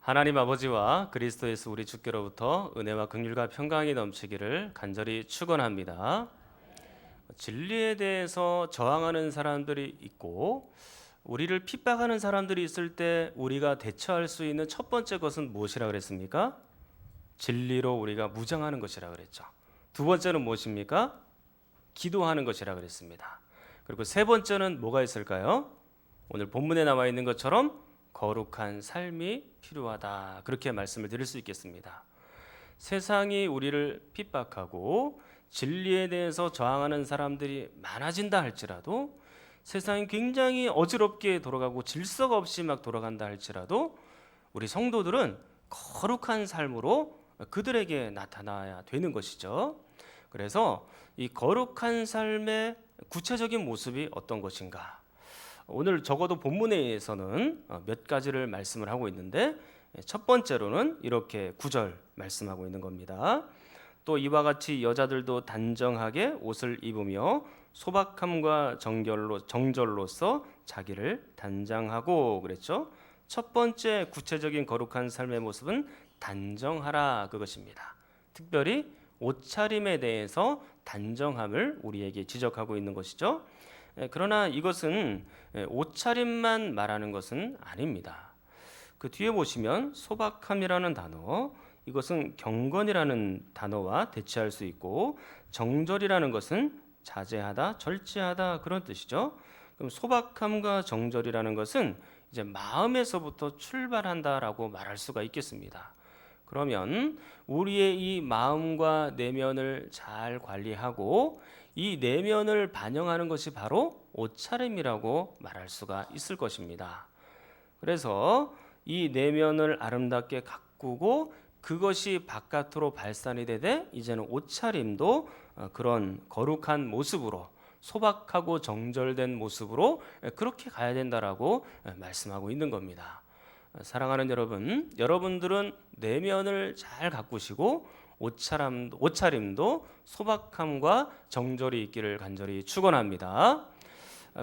하나님 아버지와 그리스도 예수 우리 주께로부터 은혜와 긍휼과 평강이 넘치기를 간절히 축원합니다. 진리에 대해서 저항하는 사람들이 있고 우리를 핍박하는 사람들이 있을 때 우리가 대처할 수 있는 첫 번째 것은 무엇이라 그랬습니까? 진리로 우리가 무장하는 것이라 그랬죠. 두 번째는 무엇입니까? 기도하는 것이라 그랬습니다. 그리고 세 번째는 뭐가 있을까요? 오늘 본문에 나와 있는 것처럼 거룩한 삶이 필요하다. 그렇게 말씀을 드릴 수 있겠습니다. 세상이 우리를 핍박하고 진리에 대해서 저항하는 사람들이 많아진다 할지라도, 세상이 굉장히 어지럽게 돌아가고 질서가 없이 막 돌아간다 할지라도 우리 성도들은 거룩한 삶으로 그들에게 나타나야 되는 것이죠. 그래서 이 거룩한 삶의 구체적인 모습이 어떤 것인가? 오늘 적어도 본문에서는 몇 가지를 말씀을 하고 있는데, 첫 번째로는 이렇게 9절 말씀하고 있는 겁니다. 또 이와 같이 여자들도 단정하게 옷을 입으며 소박함과 정절로서 자기를 단장하고 그랬죠. 첫 번째 구체적인 거룩한 삶의 모습은 단정하라, 그것입니다. 특별히 옷차림에 대해서 단정함을 우리에게 지적하고 있는 것이죠. 그러나 이것은 옷차림만 말하는 것은 아닙니다. 그 뒤에 보시면 소박함이라는 단어, 이것은 경건이라는 단어와 대체할 수 있고, 정절이라는 것은 자제하다, 절제하다, 그런 뜻이죠. 그럼 소박함과 정절이라는 것은 이제 마음에서부터 출발한다라고 말할 수가 있겠습니다. 그러면 우리의 이 마음과 내면을 잘 관리하고 이 내면을 반영하는 것이 바로 옷차림이라고 말할 수가 있을 것입니다. 그래서 이 내면을 아름답게 가꾸고 그것이 바깥으로 발산이 되되 이제는 옷차림도 그런 거룩한 모습으로, 소박하고 정절된 모습으로 그렇게 가야 된다라고 말씀하고 있는 겁니다. 사랑하는 여러분, 여러분들은 내면을 잘 가꾸시고 옷차림도 소박함과 정절이 있기를 간절히 축원합니다.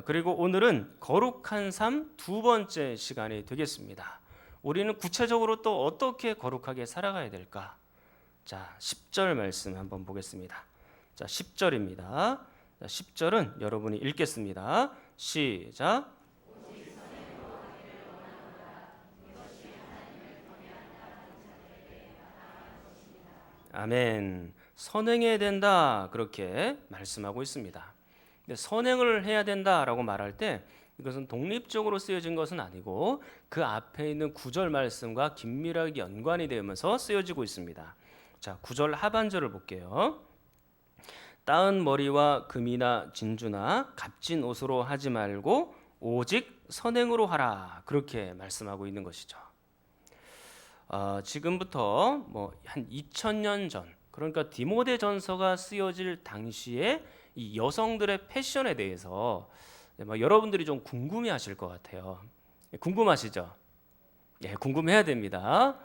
그리고 오늘은 거룩한 삶 두 번째 시간이 되겠습니다. 우리는 구체적으로 또 어떻게 거룩하게 살아가야 될까? 자, 10절 말씀 한번 보겠습니다. 자, 10절입니다. 10절은 여러분이 읽겠습니다. 시작. 아멘. 선행해야 된다, 그렇게 말씀하고 있습니다. 근데 선행을 해야 된다라고 말할 때 이것은 독립적으로 쓰여진 것은 아니고 그 앞에 있는 9절 말씀과 긴밀하게 연관이 되면서 쓰여지고 있습니다. 자, 9절 하반절을 볼게요. 따은 머리와 금이나 진주나 값진 옷으로 하지 말고 오직 선행으로 하라, 그렇게 말씀하고 있는 것이죠. 지금부터 한 2000년 전, 그러니까 디모데전서가 쓰여질 당시에 이 여성들의 패션에 대해서 여러분들이 좀 궁금해하실 것 같아요. 궁금하시죠? 예, 궁금해야 됩니다.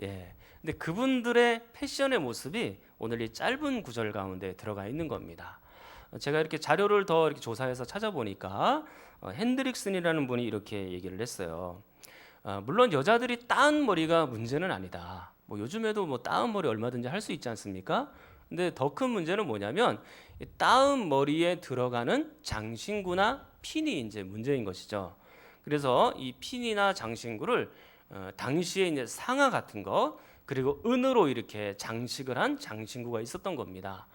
예, 근데 그분들의 패션의 모습이 오늘 이 짧은 구절 가운데 들어가 있는 겁니다. 제가 이렇게 자료를 더 이렇게 조사해서 찾아보니까 핸드릭슨이라는 분이 이렇게 얘기를 했어요. 물론 여자들이 따은 머리가 문제는 아니다. 요즘에도 따은 머리 얼마든지 할 수 있지 않습니까? 근데 더 큰 문제는 뭐냐면 이 따은 머리에 들어가는 장신구나 핀이 이제 문제인 것이죠. 그래서 이 핀이나 장신구를 당시에 이제 상아 같은 거, 그리고 은으로 이렇게 장식을 한 장신구가 있었던 겁니다.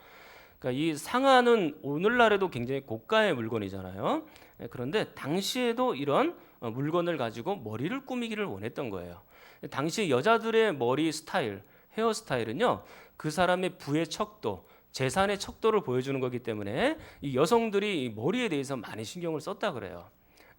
그러니까 이 상아는 오늘날에도 굉장히 고가의 물건이잖아요. 그런데 당시에도 이런 물건을 가지고 머리를 꾸미기를 원했던 거예요. 당시 여자들의 머리 스타일, 헤어스타일은요, 그 사람의 부의 척도, 재산의 척도를 보여주는 거기 때문에 이 여성들이 머리에 대해서 많이 신경을 썼다 그래요.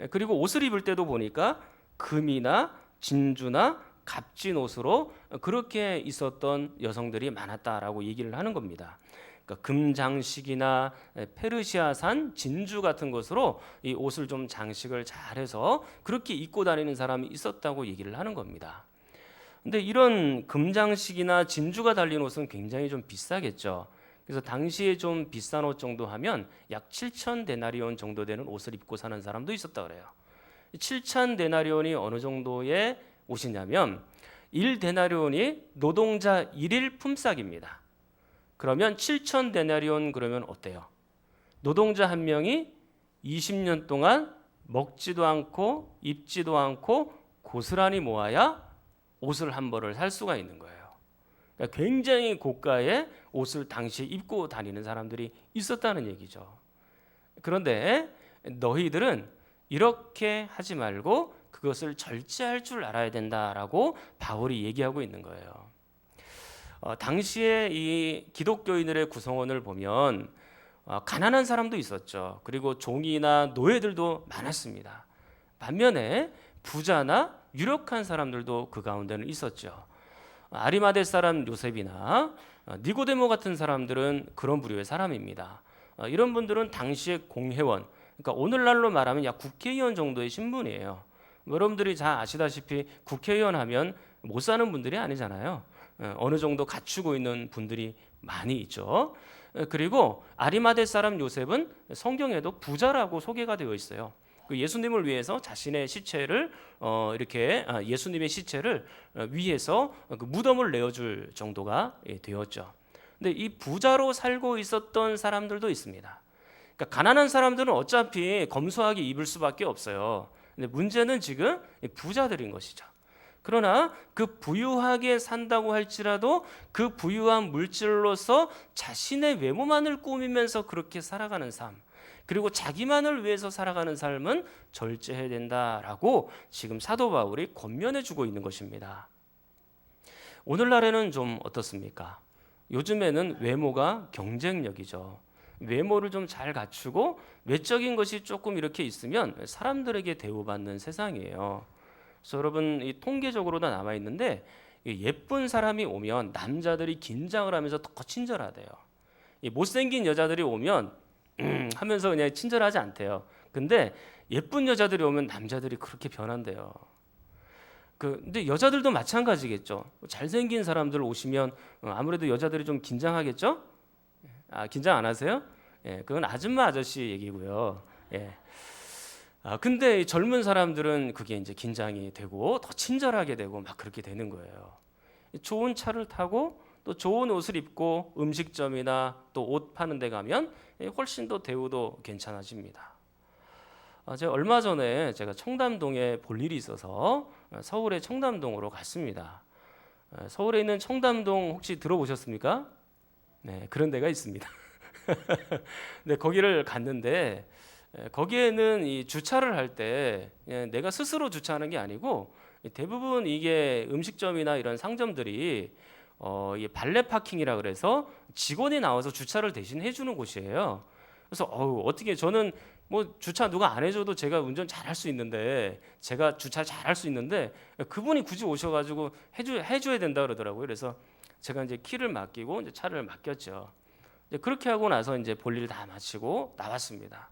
그리고 옷을 입을 때도 보니까 금이나 진주나 값진 옷으로 그렇게 있었던 여성들이 많았다라고 얘기를 하는 겁니다. 그러니까 금장식이나 페르시아산 진주 같은 것으로 이 옷을 좀 장식을 잘해서 그렇게 입고 다니는 사람이 있었다고 얘기를 하는 겁니다. 근데 이런 금장식이나 진주가 달린 옷은 굉장히 좀 비싸겠죠. 그래서 당시에 좀 비싼 옷 정도 하면 약 7천 데나리온 정도 되는 옷을 입고 사는 사람도 있었다 그래요. 7천 데나리온이 어느 정도의 옷이냐면 1데나리온이 노동자 1일 품삯입니다. 그러면 7,000데나리온 그러면 어때요? 노동자 한 명이 20년 동안 먹지도 않고 입지도 않고 고스란히 모아야 옷을 한 벌을 살 수가 있는 거예요. 그러니까 굉장히 고가의 옷을 당시에 입고 다니는 사람들이 있었다는 얘기죠. 그런데 너희들은 이렇게 하지 말고 그것을 절제할 줄 알아야 된다라고 바울이 얘기하고 있는 거예요. 당시에 이 기독교인들의 구성원을 보면 가난한 사람도 있었죠. 그리고 종이나 노예들도 많았습니다. 반면에 부자나 유력한 사람들도 그 가운데는 있었죠. 아리마대 사람 요셉이나 니고데모 같은 사람들은 그런 부류의 사람입니다. 이런 분들은 당시의 공회원, 그러니까 오늘날로 말하면 약 국회의원 정도의 신분이에요. 여러분들이 잘 아시다시피 국회의원 하면 못 사는 분들이 아니잖아요. 어느 정도 갖추고 있는 분들이 많이 있죠. 그리고 아리마대 사람 요셉은 성경에도 부자라고 소개가 되어 있어요. 그 예수님을 위해서 자신의 시체를 예수님의 시체를 위해서 그 무덤을 내어줄 정도가 되었죠. 근데 이 부자로 살고 있었던 사람들도 있습니다. 그러니까 가난한 사람들은 어차피 검소하게 입을 수밖에 없어요. 근데 문제는 지금 부자들인 것이죠. 그러나 그 부유하게 산다고 할지라도 그 부유한 물질로서 자신의 외모만을 꾸미면서 그렇게 살아가는 삶, 그리고 자기만을 위해서 살아가는 삶은 절제해야 된다라고 지금 사도 바울이 권면해 주고 있는 것입니다. 오늘날에는 좀 어떻습니까? 요즘에는 외모가 경쟁력이죠. 외모를 좀 잘 갖추고 외적인 것이 조금 이렇게 있으면 사람들에게 대우받는 세상이에요. 그래서 여러분 이 통계적으로도 남아 있는데 예쁜 사람이 오면 남자들이 긴장을 하면서 더 친절하대요. 이 못생긴 여자들이 오면 하면서 그냥 친절하지 않대요. 근데 예쁜 여자들이 오면 남자들이 그렇게 변한대요. 근데 여자들도 마찬가지겠죠. 잘생긴 사람들 오시면 아무래도 여자들이 좀 긴장하겠죠? 긴장 안 하세요? 예, 그건 아줌마 아저씨 얘기고요. 예. 근데 젊은 사람들은 그게 이제 긴장이 되고 더 친절하게 되고 막 그렇게 되는 거예요. 좋은 차를 타고 또 좋은 옷을 입고 음식점이나 또 옷 파는 데 가면 훨씬 더 대우도 괜찮아집니다. 제가 얼마 전에 제가 청담동에 볼 일이 있어서 서울의 청담동으로 갔습니다. 서울에 있는 청담동 혹시 들어보셨습니까? 네, 그런 데가 있습니다. 네, 거기를 갔는데 거기에는 이 주차를 할 때 내가 스스로 주차하는 게 아니고 대부분 이게 음식점이나 이런 상점들이 이 발레 파킹이라 그래서 직원이 나와서 주차를 대신 해주는 곳이에요. 그래서 어떻게 저는 뭐 주차 누가 안 해줘도 제가 운전 잘할 수 있는데 제가 주차 잘할 수 있는데 그분이 굳이 오셔가지고 해줘야 된다 그러더라고요. 그래서 제가 이제 키를 맡기고 이제 차를 맡겼죠. 이제 그렇게 하고 나서 이제 볼일 다 마치고 나왔습니다.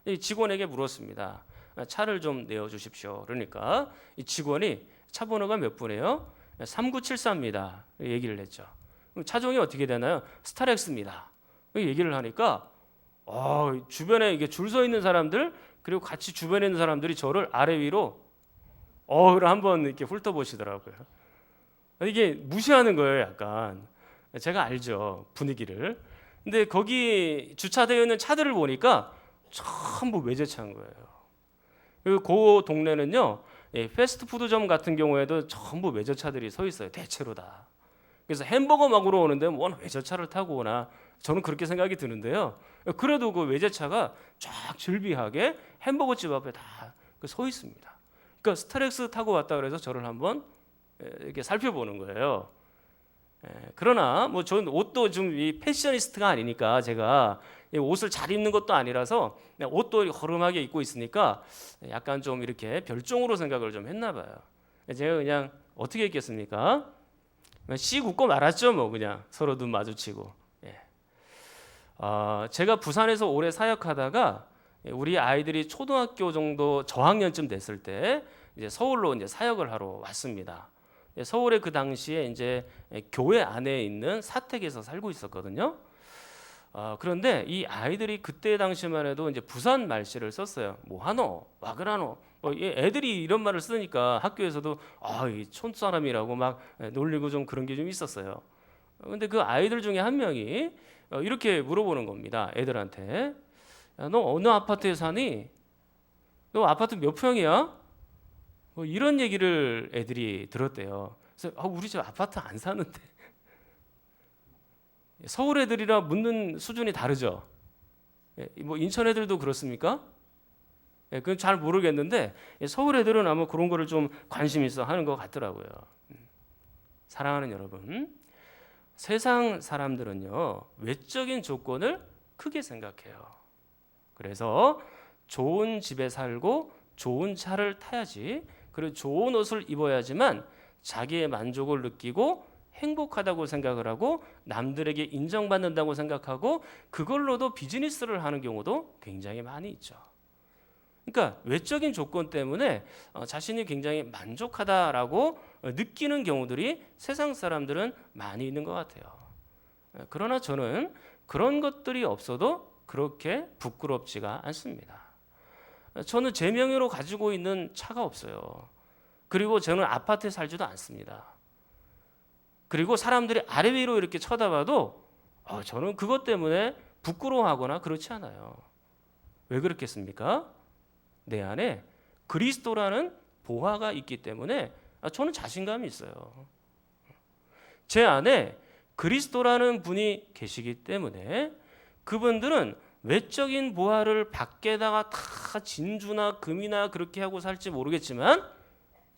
이 직원에게 물었습니다. 차를 좀 내어주십시오. 그러니까 이 직원이 차 번호가 몇 분이에요? 3974입니다. 얘기를 했죠. 그럼 차종이 어떻게 되나요? 스타렉스입니다. 얘기를 하니까 주변에 이게 줄 서 있는 사람들 그리고 같이 주변에 있는 사람들이 저를 아래 위로 한번 이렇게 훑어보시더라고요. 이게 무시하는 거예요, 약간. 제가 알죠, 분위기를. 근데 거기 주차되어 있는 차들을 보니까 전부 외제차인 거예요. 그리고 그 동네는요, 패스트푸드점 같은 경우에도 전부 외제차들이 서 있어요, 대체로 다. 그래서 햄버거 먹으러 오는데 뭐 외제차를 타고 오나 저는 그렇게 생각이 드는데요. 그래도 그 외제차가 쫙 즐비하게 햄버거 집 앞에 다 서 있습니다. 그러니까 스타렉스 타고 왔다 그래서 저를 한번 이렇게 살펴보는 거예요. 그러나 뭐 저는 옷도 좀 이 패셔니스트가 아니니까 제가 옷을 잘 입는 것도 아니라서 옷도 허름하게 입고 있으니까 약간 좀 이렇게 별종으로 생각을 좀 했나 봐요. 제가 그냥 어떻게 했겠습니까? 씩 웃고 말았죠, 뭐 그냥 서로 눈 마주치고. 제가 부산에서 오래 사역하다가 우리 아이들이 초등학교 정도 저학년쯤 됐을 때 이제 서울로 이제 사역을 하러 왔습니다. 서울에 그 당시에 이제 교회 안에 있는 사택에서 살고 있었거든요. 그런데 이 아이들이 그때 당시만 해도 이제 부산 말씨를 썼어요. 뭐 하노, 와그라노, 애들이 이런 말을 쓰니까 학교에서도 이 촌사람이라고 막 놀리고 좀 그런 게 좀 있었어요. 근데 그 아이들 중에 한 명이 이렇게 물어보는 겁니다. 애들한테. 야, 너 어느 아파트에 사니? 너 아파트 몇 평이야? 이런 얘기를 애들이 들었대요. 그래서 우리 집 아파트 안 사는데. 서울 애들이라 묻는 수준이 다르죠. 뭐 인천 애들도 그렇습니까? 그건 잘 모르겠는데 서울 애들은 아마 그런 거를 좀 관심 있어 하는 것 같더라고요. 사랑하는 여러분, 세상 사람들은요 외적인 조건을 크게 생각해요. 그래서 좋은 집에 살고 좋은 차를 타야지, 그리고 좋은 옷을 입어야지만 자기의 만족을 느끼고 행복하다고 생각을 하고 남들에게 인정받는다고 생각하고 그걸로도 비즈니스를 하는 경우도 굉장히 많이 있죠. 그러니까 외적인 조건 때문에 자신이 굉장히 만족하다라고 느끼는 경우들이 세상 사람들은 많이 있는 것 같아요. 그러나 저는 그런 것들이 없어도 그렇게 부끄럽지가 않습니다. 저는 제 명의로 가지고 있는 차가 없어요. 그리고 저는 아파트에 살지도 않습니다. 그리고 사람들이 아래 위로 이렇게 쳐다봐도 저는 그것 때문에 부끄러워하거나 그렇지 않아요. 왜 그렇겠습니까? 내 안에 그리스도라는 보화가 있기 때문에 저는 자신감이 있어요. 제 안에 그리스도라는 분이 계시기 때문에 그분들은 외적인 보화를 밖에다가 다 진주나 금이나 그렇게 하고 살지 모르겠지만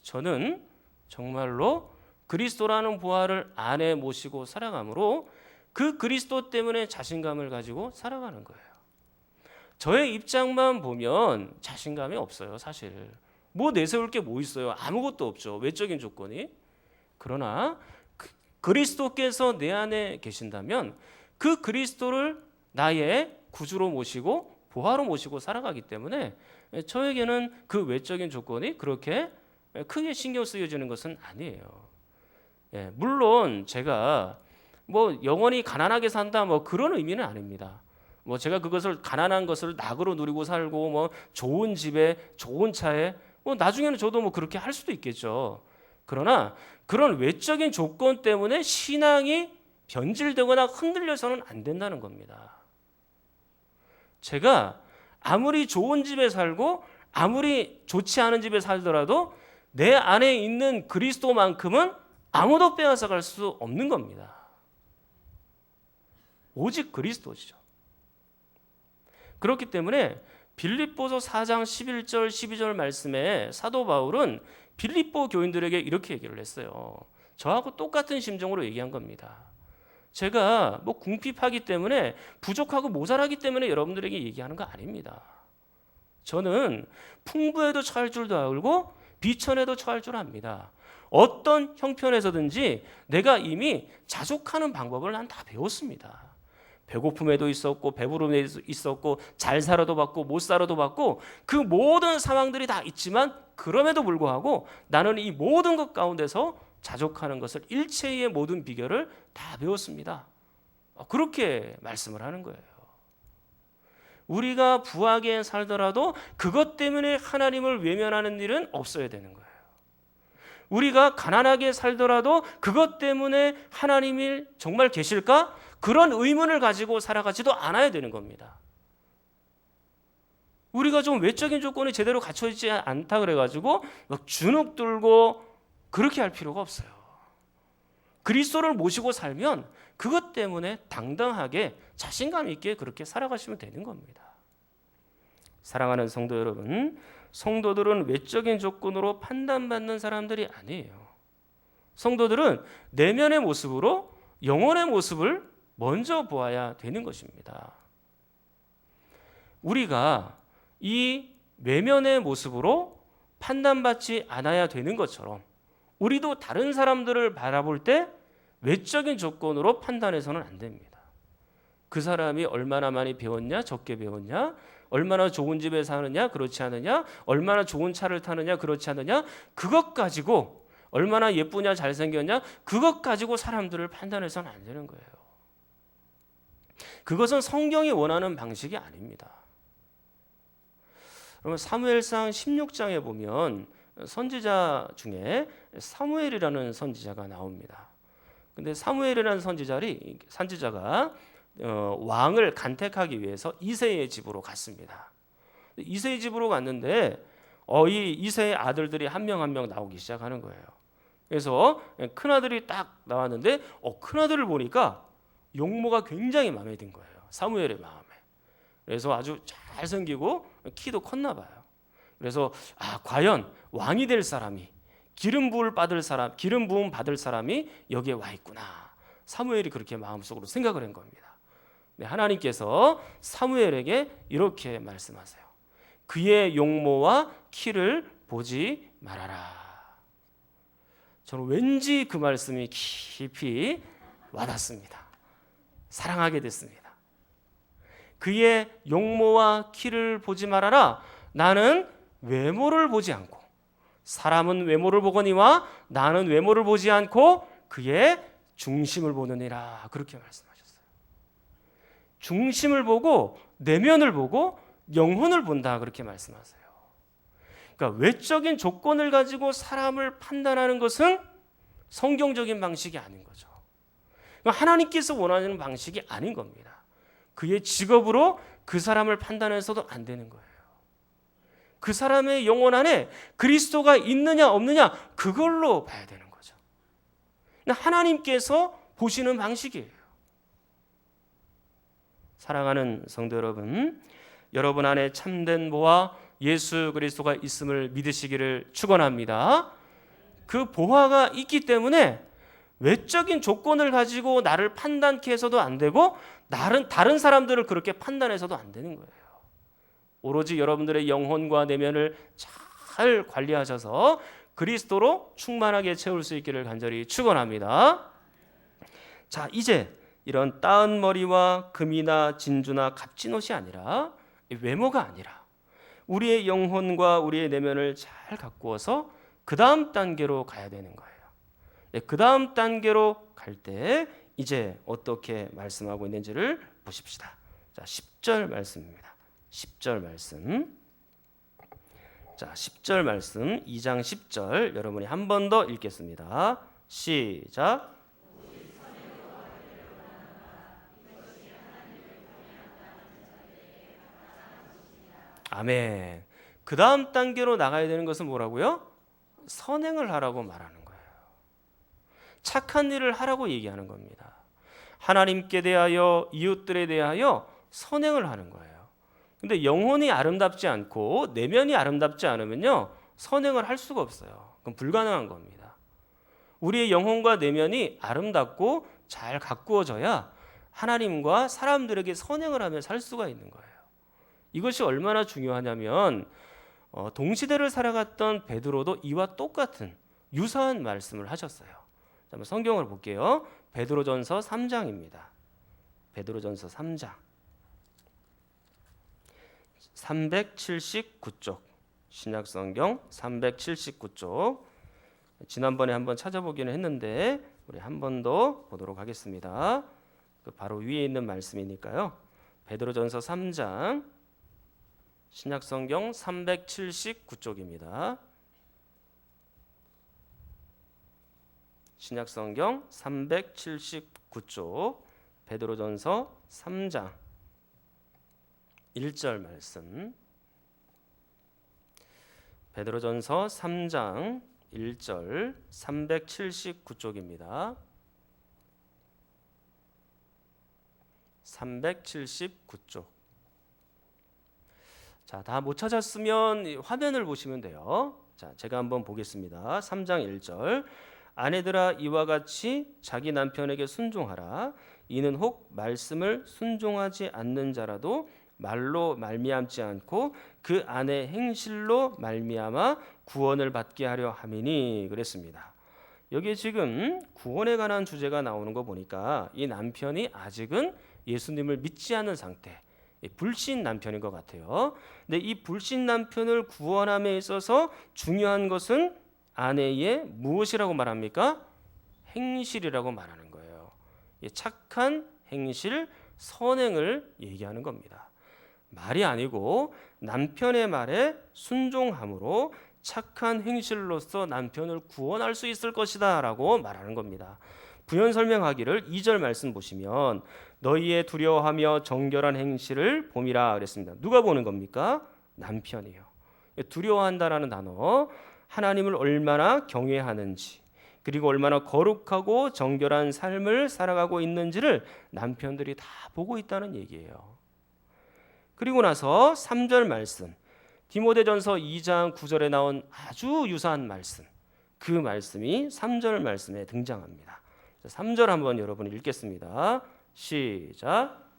저는 정말로 그리스도라는 보화를 안에 모시고 살아가므로 그 그리스도 때문에 자신감을 가지고 살아가는 거예요. 저의 입장만 보면 자신감이 없어요. 사실 뭐 내세울 게 뭐 있어요? 아무것도 없죠. 외적인 조건이. 그러나 그리스도께서 내 안에 계신다면 그 그리스도를 나의 구주로 모시고 보화로 모시고 살아가기 때문에 저에게는 그 외적인 조건이 그렇게 크게 신경 쓰여지는 것은 아니에요. 물론 제가 뭐 영원히 가난하게 산다 뭐 그런 의미는 아닙니다. 뭐 제가 그것을 가난한 것을 낙으로 누리고 살고 뭐 좋은 집에 좋은 차에 뭐 나중에는 저도 뭐 그렇게 할 수도 있겠죠. 그러나 그런 외적인 조건 때문에 신앙이 변질되거나 흔들려서는 안 된다는 겁니다. 제가 아무리 좋은 집에 살고 아무리 좋지 않은 집에 살더라도 내 안에 있는 그리스도만큼은 아무도 빼앗아갈 수 없는 겁니다. 오직 그리스도시죠. 그렇기 때문에 빌립보서 4장 11절 12절 말씀에 사도 바울은 빌립보 교인들에게 이렇게 얘기를 했어요. 저하고 똑같은 심정으로 얘기한 겁니다. 제가 뭐 궁핍하기 때문에 부족하고 모자라기 때문에 여러분들에게 얘기하는 거 아닙니다. 저는 풍부에도 처할 줄도 알고 비천에도 처할 줄 압니다. 어떤 형편에서든지 내가 이미 자족하는 방법을 난 다 배웠습니다. 배고픔에도 있었고 배부름에도 있었고 잘 살아도 받고 못 살아도 받고 그 모든 상황들이 다 있지만 그럼에도 불구하고 나는 이 모든 것 가운데서 자족하는 것을 일체의 모든 비결을 다 배웠습니다. 그렇게 말씀을 하는 거예요. 우리가 부하게 살더라도 그것 때문에 하나님을 외면하는 일은 없어야 되는 거예요. 우리가 가난하게 살더라도 그것 때문에 하나님이 정말 계실까? 그런 의문을 가지고 살아가지도 않아야 되는 겁니다. 우리가 좀 외적인 조건이 제대로 갖춰지지 않다 그래가지고 막 주눅 들고 그렇게 할 필요가 없어요. 그리스도를 모시고 살면 그것 때문에 당당하게 자신감 있게 그렇게 살아가시면 되는 겁니다. 사랑하는 성도 여러분, 성도들은 외적인 조건으로 판단받는 사람들이 아니에요. 성도들은 내면의 모습으로 영혼의 모습을 먼저 보아야 되는 것입니다. 우리가 이 외면의 모습으로 판단받지 않아야 되는 것처럼 우리도 다른 사람들을 바라볼 때 외적인 조건으로 판단해서는 안 됩니다. 그 사람이 얼마나 많이 배웠냐, 적게 배웠냐, 얼마나 좋은 집에 사느냐, 그렇지 않느냐, 얼마나 좋은 차를 타느냐, 그렇지 않느냐, 그것 가지고 얼마나 예쁘냐, 잘생겼냐, 그것 가지고 사람들을 판단해서는 안 되는 거예요. 그것은 성경이 원하는 방식이 아닙니다. 그러면 사무엘상 16장에 보면 선지자 중에 사무엘이라는 선지자가 나옵니다. 근데 사무엘이라는 선지자가 왕을 간택하기 위해서 이새의 집으로 갔습니다. 이새의 집으로 갔는데 이 이새의 아들들이 한 명 한 명 나오기 시작하는 거예요. 그래서 큰 아들이 딱 나왔는데 큰 아들을 보니까 용모가 굉장히 마음에 든 거예요. 사무엘의 마음에. 그래서 아주 잘생기고 키도 컸나 봐요. 그래서 과연 왕이 될 사람이 기름 부음 받을 사람이 여기에 와 있구나. 사무엘이 그렇게 마음속으로 생각을 한 겁니다. 네, 하나님께서 사무엘에게 이렇게 말씀하세요. 그의 용모와 키를 보지 말아라. 저는 왠지 그 말씀이 깊이 와닿습니다. 사랑하게 됐습니다. 그의 용모와 키를 보지 말아라. 나는 외모를 보지 않고, 사람은 외모를 보거니와 나는 외모를 보지 않고 그의 중심을 보느니라. 그렇게 말씀하셨어요. 중심을 보고 내면을 보고 영혼을 본다. 그렇게 말씀하세요. 그러니까 외적인 조건을 가지고 사람을 판단하는 것은 성경적인 방식이 아닌 거죠. 그러니까 하나님께서 원하는 방식이 아닌 겁니다. 그의 직업으로 그 사람을 판단해서도 안 되는 거예요. 그 사람의 영혼 안에 그리스도가 있느냐 없느냐 그걸로 봐야 되는 거죠. 하나님께서 보시는 방식이에요. 사랑하는 성도 여러분, 여러분 안에 참된 보화 예수 그리스도가 있음을 믿으시기를 축원합니다. 그 보화가 있기 때문에 외적인 조건을 가지고 나를 판단케 해서도 안 되고 다른 사람들을 그렇게 판단해서도 안 되는 거예요. 오로지 여러분들의 영혼과 내면을 잘 관리하셔서 그리스도로 충만하게 채울 수 있기를 간절히 축원합니다. 자, 이제 이런 따은 머리와 금이나 진주나 값진 옷이 아니라 외모가 아니라 우리의 영혼과 우리의 내면을 잘 가꾸어서 그 다음 단계로 가야 되는 거예요. 그 다음 단계로 갈 때 이제 어떻게 말씀하고 있는지를 보십시다. 자, 10절 말씀입니다. 10절 말씀. 자, 10절 말씀 2장 10절 여러분이 한 번 더 읽겠습니다. 시작. 아멘. 그 다음 단계로 나가야 되는 것은 뭐라고요? 선행을 하라고 말하는 거예요. 착한 일을 하라고 얘기하는 겁니다. 하나님께 대하여 이웃들에 대하여 선행을 하는 거예요. 근데 영혼이 아름답지 않고 내면이 아름답지 않으면요 선행을 할 수가 없어요. 그럼 불가능한 겁니다. 우리의 영혼과 내면이 아름답고 잘 가꾸어져야 하나님과 사람들에게 선행을 하며 살 수가 있는 거예요. 이것이 얼마나 중요하냐면 동시대를 살아갔던 베드로도 이와 똑같은 유사한 말씀을 하셨어요. 한번 성경을 볼게요. 베드로전서 3장입니다. 베드로전서 3장 379쪽 신약성경 379쪽 지난번에 한번 찾아보기는 했는데 우리 한 번 더 보도록 하겠습니다. 그 바로 위에 있는 말씀이니까요. 베드로전서 3장 신약성경 379쪽입니다. 신약성경 379쪽 베드로전서 3장 1절 말씀. 베드로전서 3장 1절 379쪽입니다. 379쪽. 자, 다 못 찾았으면 화면을 보시면 돼요. 자, 제가 한번 보겠습니다. 3장 1절. 아내들아 이와 같이 자기 남편에게 순종하라. 이는 혹 말씀을 순종하지 않는 자라도 말로 말미암지 않고 그 아내 행실로 말미암아 구원을 받게 하려 함이니 그랬습니다. 여기 지금 구원에 관한 주제가 나오는 거 보니까 이 남편이 아직은 예수님을 믿지 않는 상태, 불신 남편인 것 같아요. 근데 이 불신 남편을 구원함에 있어서 중요한 것은 아내의 무엇이라고 말합니까? 행실이라고 말하는 거예요. 착한 행실, 선행을 얘기하는 겁니다. 말이 아니고 남편의 말에 순종함으로 착한 행실로서 남편을 구원할 수 있을 것이다 라고 말하는 겁니다. 부연 설명하기를 2절 말씀 보시면 너희의 두려워하며 정결한 행실을 봄이라 그랬습니다. 누가 보는 겁니까? 남편이요. 두려워한다라는 단어, 하나님을 얼마나 경외하는지, 그리고 얼마나 거룩하고 정결한 삶을 살아가고 있는지를 남편들이 다 보고 있다는 얘기예요. 그리고 나서 3절 말씀, 디모데전서 2장 9절에 나온 아주 유사한 말씀, 그 말씀이 3절 말씀에 등장합니다. 3절 한번 여러분 읽겠습니다. 시작.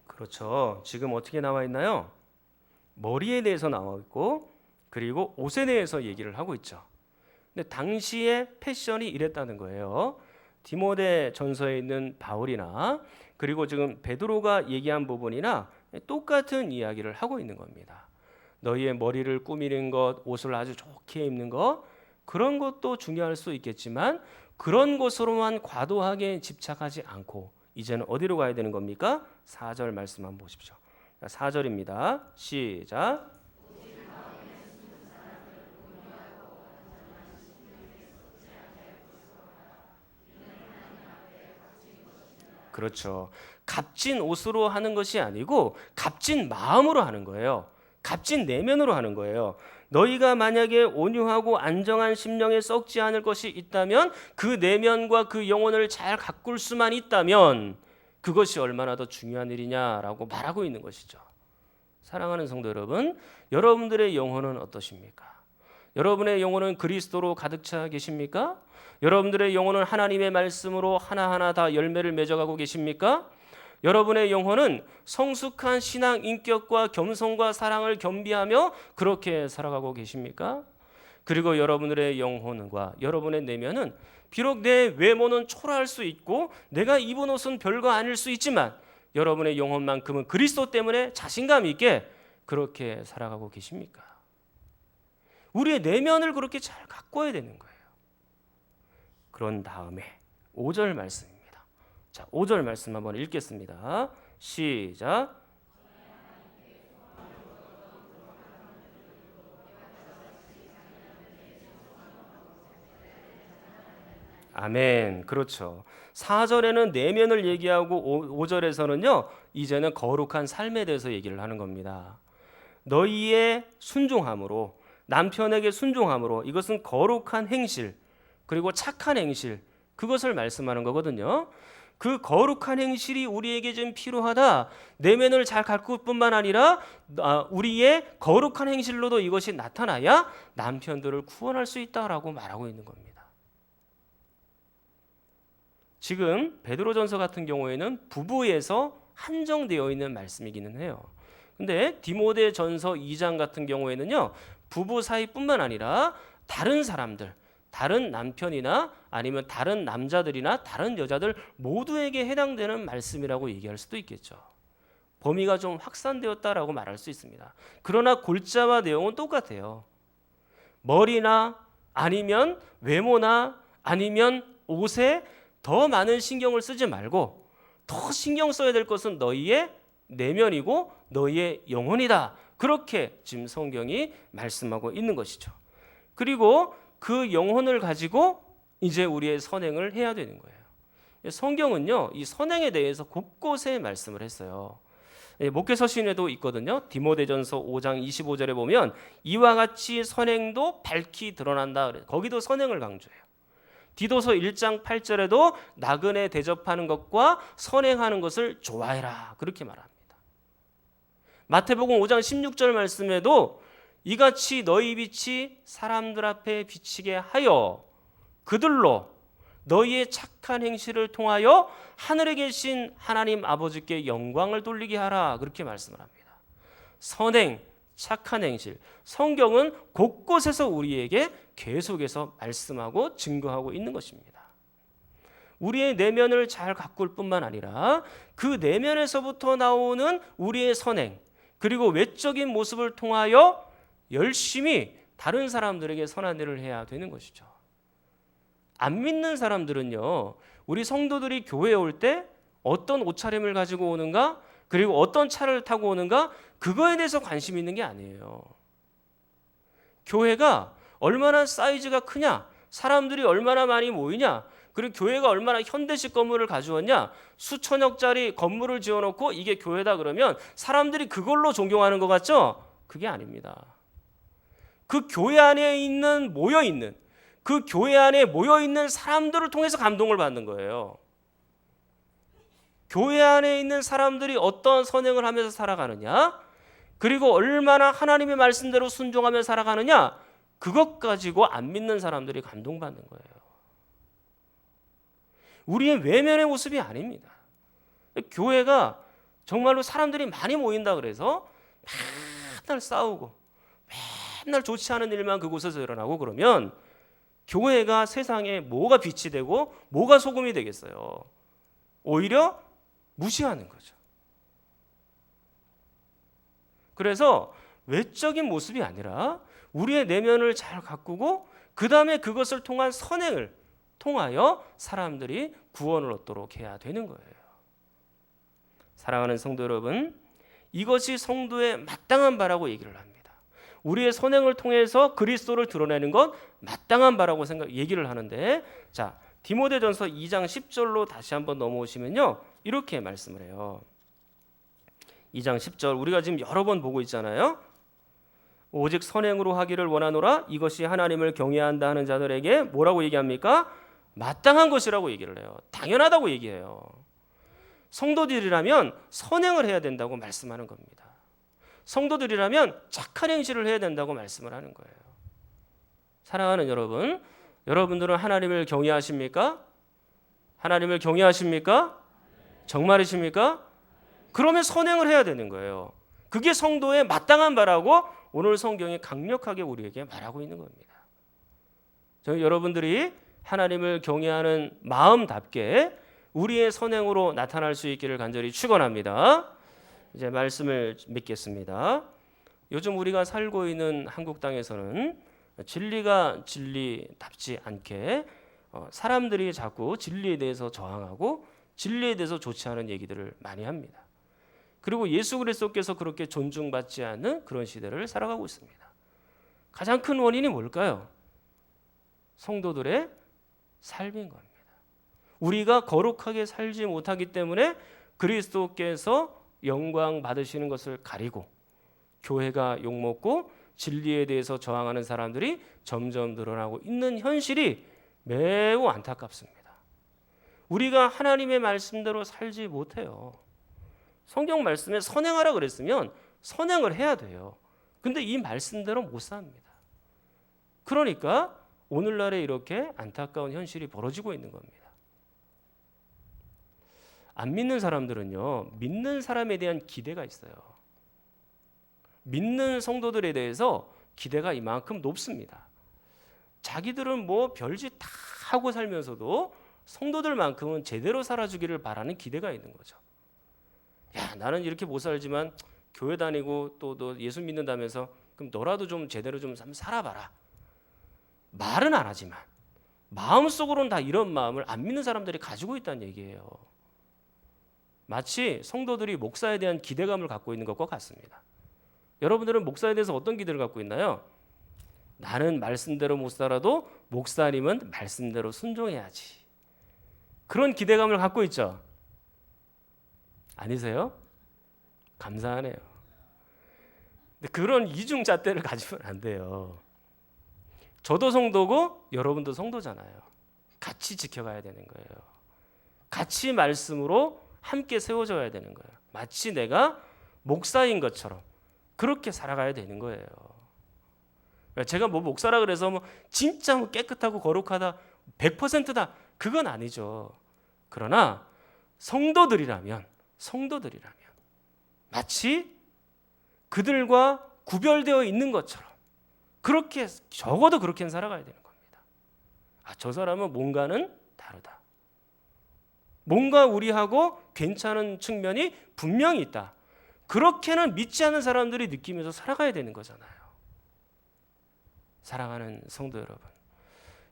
그렇죠. 지금 어떻게 나와 있나요? 머리에 대해서 나와 있고 그리고 옷에 대해서 얘기를 하고 있죠. 근데 당시의 패션이 이랬다는 거예요. 디모데 전서에 있는 바울이나 그리고 지금 베드로가 얘기한 부분이나 똑같은 이야기를 하고 있는 겁니다. 너희의 머리를 꾸미는 것, 옷을 아주 좋게 입는 것, 그런 것도 중요할 수 있겠지만 그런 것으로만 과도하게 집착하지 않고 이제는 어디로 가야 되는 겁니까? 4절 말씀 한번 보십시오. 4절입니다. 시작. 그렇죠. 값진 옷으로 하는 것이 아니고 값진 마음으로 하는 거예요. 값진 내면으로 하는 거예요. 너희가 만약에 온유하고 안정한 심령에 썩지 않을 것이 있다면 그 내면과 그 영혼을 잘 가꿀 수만 있다면 그것이 얼마나 더 중요한 일이냐라고 말하고 있는 것이죠. 사랑하는 성도 여러분, 여러분들의 영혼은 어떠십니까? 여러분의 영혼은 그리스도로 가득 차 계십니까? 여러분들의 영혼은 하나님의 말씀으로 하나하나 다 열매를 맺어가고 계십니까? 여러분의 영혼은 성숙한 신앙 인격과 겸손과 사랑을 겸비하며 그렇게 살아가고 계십니까? 그리고 여러분들의 영혼과 여러분의 내면은 비록 내 외모는 초라할 수 있고 내가 입은 옷은 별거 아닐 수 있지만 여러분의 영혼만큼은 그리스도 때문에 자신감 있게 그렇게 살아가고 계십니까? 우리의 내면을 그렇게 잘 가꿔야 되는 거예요. 그런 다음에 5절 말씀입니다. 자, 5절 말씀 한번 읽겠습니다. 시작. 아멘. 그렇죠. 4절에는 내면을 얘기하고 5절에서는요. 이제는 거룩한 삶에 대해서 얘기를 하는 겁니다. 너희의 순종함으로 남편에게 순종함으로 이것은 거룩한 행실 그리고 착한 행실 그것을 말씀하는 거거든요. 그 거룩한 행실이 우리에게 좀 필요하다. 내면을 잘 가꿀 뿐만 아니라 우리의 거룩한 행실로도 이것이 나타나야 남편들을 구원할 수 있다라고 말하고 있는 겁니다. 지금 베드로전서 같은 경우에는 부부에서 한정되어 있는 말씀이기는 해요. 근데 디모데전서 2장 같은 경우에는요. 부부 사이뿐만 아니라 다른 사람들, 다른 남편이나 아니면 다른 남자들이나 다른 여자들 모두에게 해당되는 말씀이라고 얘기할 수도 있겠죠. 범위가 좀 확산되었다라고 말할 수 있습니다. 그러나 골자와 내용은 똑같아요. 머리나 아니면 외모나 아니면 옷에 더 많은 신경을 쓰지 말고 더 신경 써야 될 것은 너희의 내면이고 너희의 영혼이다. 그렇게 지금 성경이 말씀하고 있는 것이죠. 그리고 그 영혼을 가지고 이제 우리의 선행을 해야 되는 거예요. 성경은요, 이 선행에 대해서 곳곳에 말씀을 했어요. 목회서신에도 있거든요. 디모데전서 5장 25절에 보면 이와 같이 선행도 밝히 드러난다. 거기도 선행을 강조해요. 디도서 1장 8절에도 나그네 대접하는 것과 선행하는 것을 좋아해라. 그렇게 말합니다. 마태복음 5장 16절 말씀에도 이같이 너희 빛이 사람들 앞에 비치게 하여 그들로 너희의 착한 행실을 통하여 하늘에 계신 하나님 아버지께 영광을 돌리게 하라. 그렇게 말씀을 합니다. 선행, 착한 행실. 성경은 곳곳에서 우리에게 계속해서 말씀하고 증거하고 있는 것입니다. 우리의 내면을 잘 가꿀 뿐만 아니라 그 내면에서부터 나오는 우리의 선행 그리고 외적인 모습을 통하여 열심히 다른 사람들에게 선한 일을 해야 되는 것이죠. 안 믿는 사람들은요, 우리 성도들이 교회에 올 때 어떤 옷차림을 가지고 오는가, 그리고 어떤 차를 타고 오는가, 그거에 대해서 관심이 있는 게 아니에요. 교회가 얼마나 사이즈가 크냐, 사람들이 얼마나 많이 모이냐, 그리고 교회가 얼마나 현대식 건물을 가져왔냐, 수천억짜리 건물을 지어놓고 이게 교회다 그러면 사람들이 그걸로 존경하는 것 같죠? 그게 아닙니다. 그 교회 안에 모여있는 그 교회 안에 모여있는 사람들을 통해서 감동을 받는 거예요. 교회 안에 있는 사람들이 어떤 선행을 하면서 살아가느냐, 그리고 얼마나 하나님의 말씀대로 순종하며 살아가느냐, 그것 가지고 안 믿는 사람들이 감동받는 거예요. 우리의 외면의 모습이 아닙니다. 교회가 정말로 사람들이 많이 모인다 그래서 맨날 싸우고 맨날 좋지 않은 일만 그곳에서 일어나고 그러면 교회가 세상에 뭐가 빛이 되고 뭐가 소금이 되겠어요? 오히려 무시하는 거죠. 그래서 외적인 모습이 아니라 우리의 내면을 잘 가꾸고 그 다음에 그것을 통한 선행을 통하여 사람들이 구원을 얻도록 해야 되는 거예요. 사랑하는 성도 여러분, 이것이 성도의 마땅한 바라고 얘기를 합니다. 우리의 선행을 통해서 그리스도를 드러내는 건 마땅한 바라고 얘기를 하는데, 자, 디모데전서 2장 10절로 다시 한번 넘어오시면요, 이렇게 말씀을 해요. 2장 10절, 우리가 지금 여러 번 보고 있잖아요. 오직 선행으로 하기를 원하노라, 이것이 하나님을 경외한다 하는 자들에게 뭐라고 얘기합니까? 마땅한 것이라고 얘기를 해요. 당연하다고 얘기해요. 성도들이라면 선행을 해야 된다고 말씀하는 겁니다. 성도들이라면 착한 행실을 해야 된다고 말씀을 하는 거예요. 사랑하는 여러분, 여러분들은 하나님을 경외하십니까? 하나님을 경외하십니까? 정말이십니까? 그러면 선행을 해야 되는 거예요. 그게 성도의 마땅한 바라고 오늘 성경이 강력하게 우리에게 말하고 있는 겁니다. 여러분들이 하나님을 경외하는 마음답게 우리의 선행으로 나타날 수 있기를 간절히 축원합니다. 이제 말씀을 맺겠습니다. 요즘 우리가 살고 있는 한국 땅에서는 진리가 진리답지 않게 사람들이 자꾸 진리에 대해서 저항하고 진리에 대해서 좋지 않은 얘기들을 많이 합니다. 그리고 예수 그리스도께서 그렇게 존중받지 않는 그런 시대를 살아가고 있습니다. 가장 큰 원인이 뭘까요? 성도들의 삶인 겁니다. 우리가 거룩하게 살지 못하기 때문에 그리스도께서 영광 받으시는 것을 가리고 교회가 욕먹고 진리에 대해서 저항하는 사람들이 점점 늘어나고 있는 현실이 매우 안타깝습니다. 우리가 하나님의 말씀대로 살지 못해요. 성경 말씀에 선행하라 그랬으면 선행을 해야 돼요. 근데 이 말씀대로 못 삽니다. 그러니까 오늘날에 이렇게 안타까운 현실이 벌어지고 있는 겁니다. 안 믿는 사람들은요, 믿는 사람에 대한 기대가 있어요. 믿는 성도들에 대해서 기대가 이만큼 높습니다. 자기들은 뭐 별짓 다 하고 살면서도 성도들만큼은 제대로 살아주기를 바라는 기대가 있는 거죠. 야, 나는 이렇게 못 살지만 교회 다니고 또 너 예수 믿는다면서 그럼 너라도 좀 제대로 좀 살아봐라. 말은 안 하지만 마음속으로는 다 이런 마음을 안 믿는 사람들이 가지고 있다는 얘기예요. 마치 성도들이 목사에 대한 기대감을 갖고 있는 것과 같습니다. 여러분들은 목사에 대해서 어떤 기대를 갖고 있나요? 나는 말씀대로 못 살아도 목사님은 말씀대로 순종해야지. 그런 기대감을 갖고 있죠? 아니세요? 감사하네요. 근데 그런 이중잣대를 가지면 안 돼요. 저도 성도고 여러분도 성도잖아요. 같이 지켜가야 되는 거예요. 같이 말씀으로 함께 세워져야 되는 거예요. 마치 내가 목사인 것처럼 그렇게 살아가야 되는 거예요. 제가 뭐 목사라 그래서 뭐 진짜 뭐 깨끗하고 거룩하다 100%다 그건 아니죠. 그러나 성도들이라면 마치 그들과 구별되어 있는 것처럼 그렇게 적어도 그렇게는 살아가야 되는 겁니다. 아, 저 사람은 뭔가는 다르다. 뭔가 우리하고 괜찮은 측면이 분명히 있다. 그렇게는 믿지 않는 사람들이 느끼면서 살아가야 되는 거잖아요. 사랑하는 성도 여러분,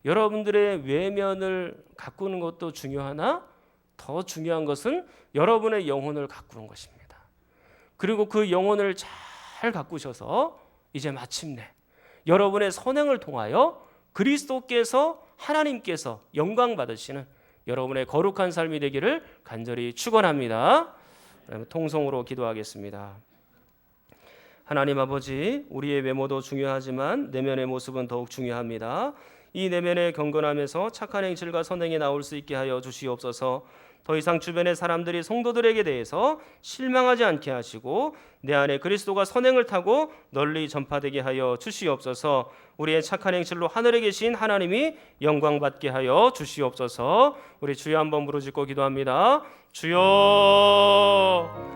여러분들의 외면을 가꾸는 것도 중요하나 더 중요한 것은 여러분의 영혼을 가꾸는 것입니다. 그리고 그 영혼을 잘 가꾸셔서 이제 마침내 여러분의 선행을 통하여 그리스도께서 하나님께서 영광 받으시는 여러분의 거룩한 삶이 되기를 간절히 축원합니다. 통성으로 기도하겠습니다. 하나님 아버지, 우리의 외모도 중요하지만 내면의 모습은 더욱 중요합니다. 이 내면의 경건함에서 착한 행실과 선행이 나올 수 있게 하여 주시옵소서. 더 이상 주변의 사람들이 성도들에게 대해서 실망하지 않게 하시고 내 안에 그리스도가 선행을 타고 널리 전파되게 하여 주시옵소서. 우리의 착한 행실로 하늘에 계신 하나님이 영광 받게 하여 주시옵소서. 우리 주여 한번 부르짖고 기도합니다. 주여.